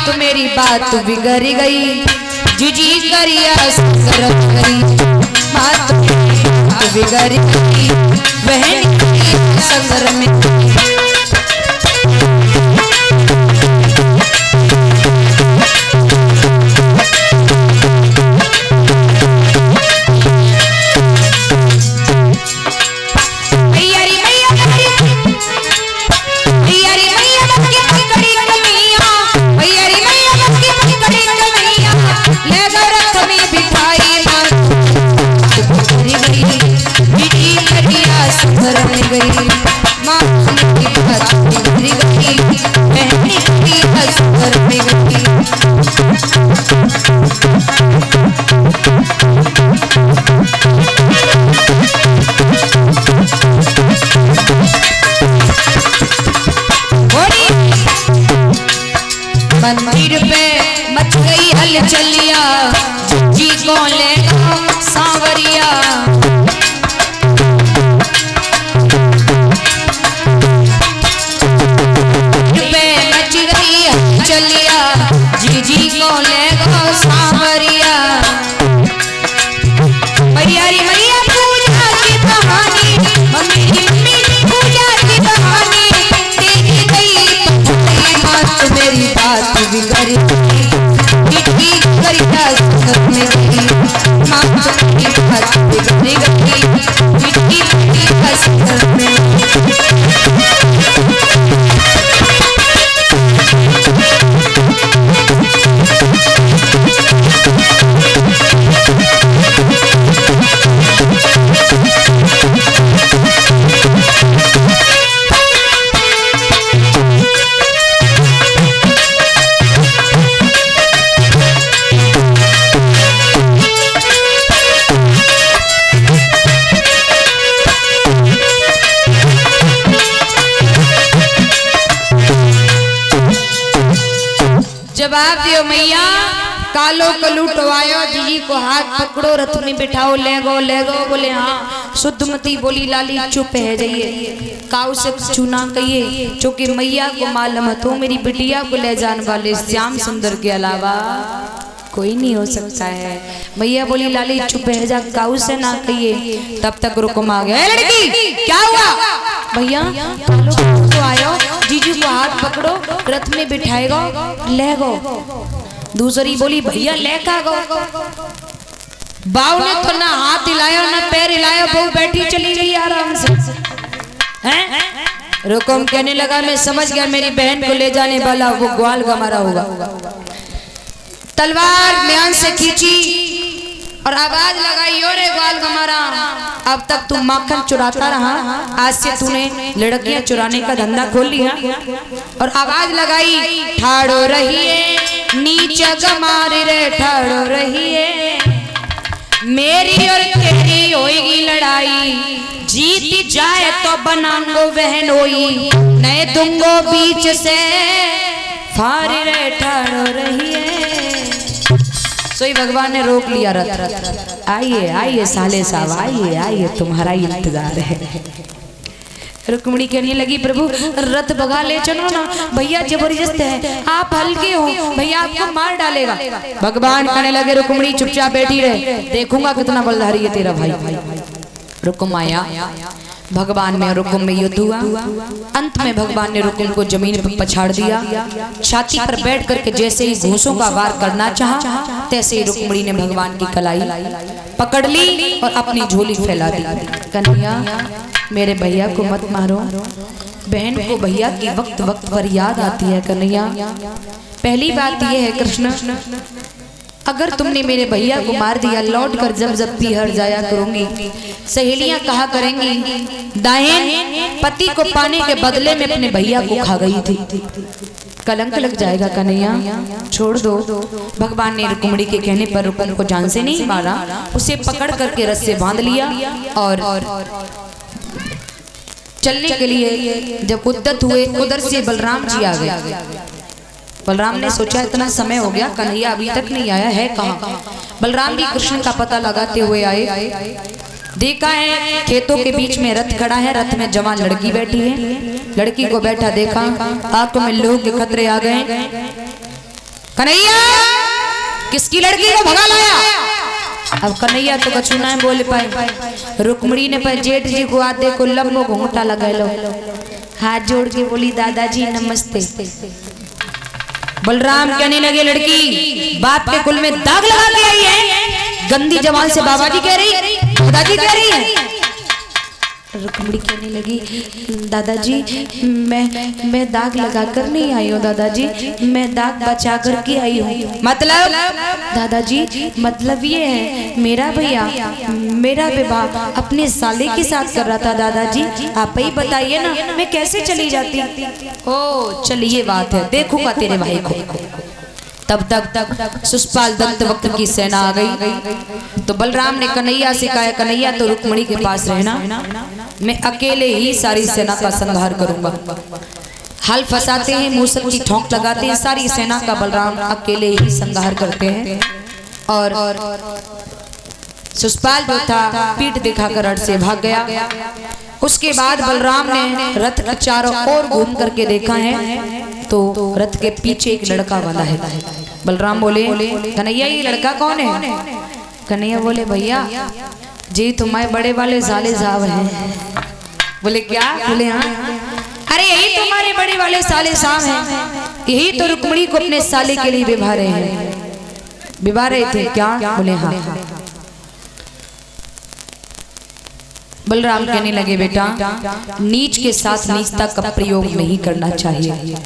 तो मेरी बात बिगड़ गई, जीजी करिया संगर करी, माँ तो मेरी बात बिगड़ गई, बहन संगर में मंदिर पे मच गई हलचलिया, जी को ले सांवरिया, पे मच गई हलचलिया, जी को ले सांवरिया। मैया री मैया पूजा की कहानी, मम्मी पूजा की कहानी, तेरी गई माँ मेरी बात बिगड़ गई, जीजी करिया संगर में गई, माँ मेरी बात बिगड़ गई, जीजी करिया संगर में जवाब दियो मैया, कालो कलूटवायो, जीजी को हाथ पकड़ो, रथ में बिठाओ, ले गो। बोले हाँ। शुद्धमती बोली लाली चुप है जाइए, काऊ से चुना कहिए, चूंकि मैया को मालूम तो मेरी बिटिया को ले जाने वाले श्याम सुंदर के अलावा कोई नहीं हो सकता है। मैया बोली लाली चुप है जा, काऊ से ना कहिए। तब तक रुकम आ गया, लड़की क्या हुआ? भैया कालो तो आयो, जीजू को हाथ पकड़ो, रथ में बिठाएगा, ले गो। दूसरी बोली भैया ले का गो। बाऊ ने तो ना हाथ हिलाया ना पैर हिलाया, बहू बैठी चली गई आराम से। हैं? रुकम कहने लगा मैं समझ गया मेरी बहन को ले जाने वाला वो ग्वाल गमारा होगा। तलवार म्यान से खींची और आवाज लगाई, ओरे ग्वाल गमारा, अब तक तू माखन चुराता रहा, आज से तूने लड़कियां चुराने का धंधा खोल लिया। और आवाज लगाई, ठाड़ो रहिए नीच गमार रे, ठाड़ो रहिए, मेरी और तेरी होएगी लड़ाई, जीत जाए तो बनांगो बहन होई, नए दूंगो बीच से फार रे, ठाड़ो रहिए। सोई भगवान ने रोक लिया रथ। आइए साले साहब, आइए तुम्हारा इंतजार है। रुक्मिणी कहने लगी प्रभु रथ भगा ले चलो ना, भैया जबरदस्त है, आप हल्के हो, भैया आपको मार डालेगा। भगवान कहने लगे रुक्मिणी चुपचाप बैठी रहे, देखूंगा कितना बलधारी है तेरा भाई। रुकुम आया, भगवान में रुकुम में युद्ध हुआ। अंत में भगवान ने रुकुम को जमीन पर पछाड़ दिया, छाती पर बैठ करके जैसे ही घूंसों का वार करना चाहा, तैसे ही रुक्मिणी ने भगवान की कलाई पकड़ ली और अपनी झोली फैला दी। कन्हैया मेरे भैया को मत मारो, बहन को भैया की वक्त वक्त पर याद आती है। कन्हैया पहली बात यह है कृष्ण, अगर तुमने मेरे भैया को मार दिया, लौट कर जब भी हर जाया करूंगी, सहेलियां कहा करेंगी दाहिन पति को पाने के बदले में अपने भैया को खा गई थी, कलंक लग जाएगा। कन्हैया छोड़ दो। भगवान ने रुक्मिणी के कहने पर रुकुम को जान से नहीं मारा, उसे पकड़ करके रस्से से बांध लिया और चलने के लिए जब उद्यत हुए, उधर से बलराम जी आ गए। बलराम ने सोचा इतना समय हो गया, कन्हैया अभी तक नहीं आया है, कहाँ? बलराम भी कृष्ण का पता लगाते हुए आए, देखा है खेतों के बीच में रथ खड़ा है, रथ में जवान लड़की बैठी है, लड़की को बैठा देखा, आंखों में लोग के खतरे आ गए। कन्हैया किसकी लड़की को भगा लाया? अब कन्हैया तो कछु ना बोल पाए। रुक्मणी ने पर जेठ जी को आते को लंबो घूंघटा लगा लो, हाथ जोड़ के बोली दादाजी नमस्ते। बलराम कहने लगे लड़की बाप के कुल में दाग लगा के आई है, गंदी जबान से बाबा जी कह रही, दादाजी कह रही है। रुक्मणी कहने लगी दादाजी मैं दाग लगा कर नहीं आई हूँ दादाजी, मैं दाग बचा कर के आई हूँ। मतलब दादाजी मतलब ये है मेरा भैया मेरा विवाह अपने साले के साथ कर रहा था दादाजी, आप ही बताइए ना मैं कैसे चली जाती। ओ चलिए बात है, देखूंगा तेरे भाई को। तब तक सुष्पाल दंत वक्त की सेना आ गई। तो बलराम ने कन्हैया से कहा कन्हैया तो रुक्मणी के पास रहना, मैं अकेले ही सारी सेना का संहार करूंगा। हल फंसाते हैं, मूसल की ठोंक लगाते हैं, सारी सेना का बलराम अकेले ही संहार करते हैं। और सुष्पाल जो था पीठ दिखाकर अड़ से भाग गया। उसके बाद बलराम ने रथ के चारों ओर घूम करके देखा है तो रथ के पीछे एक लड़का बंधा है। बलराम बोले कन्हैया ये लड़का कौन है? कन्हैया बोले भैया जी तुम्हारे बड़े वाले साले साहब हैं। बोले क्या? बोले हाँ। अरे यही तुम्हारे बड़े वाले साले साहब हैं, यही तो रुक्मणी को अपने साले के लिए विवाह रहे हैं, विवाह रहे थे क्या? बोले हाँ। बलराम कहने लगे बेटा नीच के साथ नीचता का प्रयोग नहीं करना चाहिए।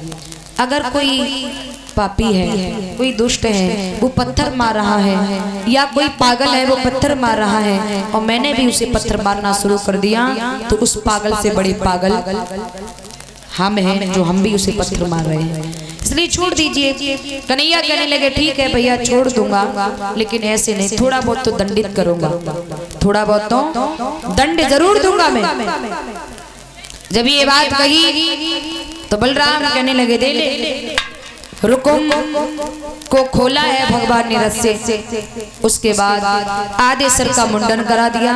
अगर कोई पापी है, कोई दुष्ट है, वो पत्थर मार रहा है, या कोई पागल है वो पत्थर मार रहा है और मैंने भी उसे पत्थर मारना शुरू कर दिया तो उस पागल से बड़े पागल हम हैं जो हम भी उसे पत्थर मार रहे हैं, इसलिए छोड़ दीजिए। कन्हैया कहने लगे ठीक है भैया छोड़ दूंगा, लेकिन ऐसे नहीं, थोड़ा बहुत तो दंडित करूंगा, थोड़ा बहुत तो दंड जरूर दूंगा मैं। जब ये बात कही तो बलराम कहने लगे दे ले। रुकुम को खोला है भगवान ने रस्से से, उसके बाद आधे सर का मुंडन करा दिया,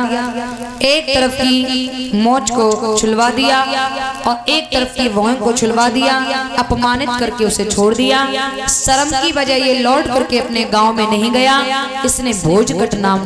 एक तरफ की मोच को छुलवा दिया और एक तरफ की भौं को छुलवा दिया, अपमानित करके उसे छोड़ दिया। शर्म की वजह ये लौट करके अपने गांव में नहीं गया, इसने भोजगट नाम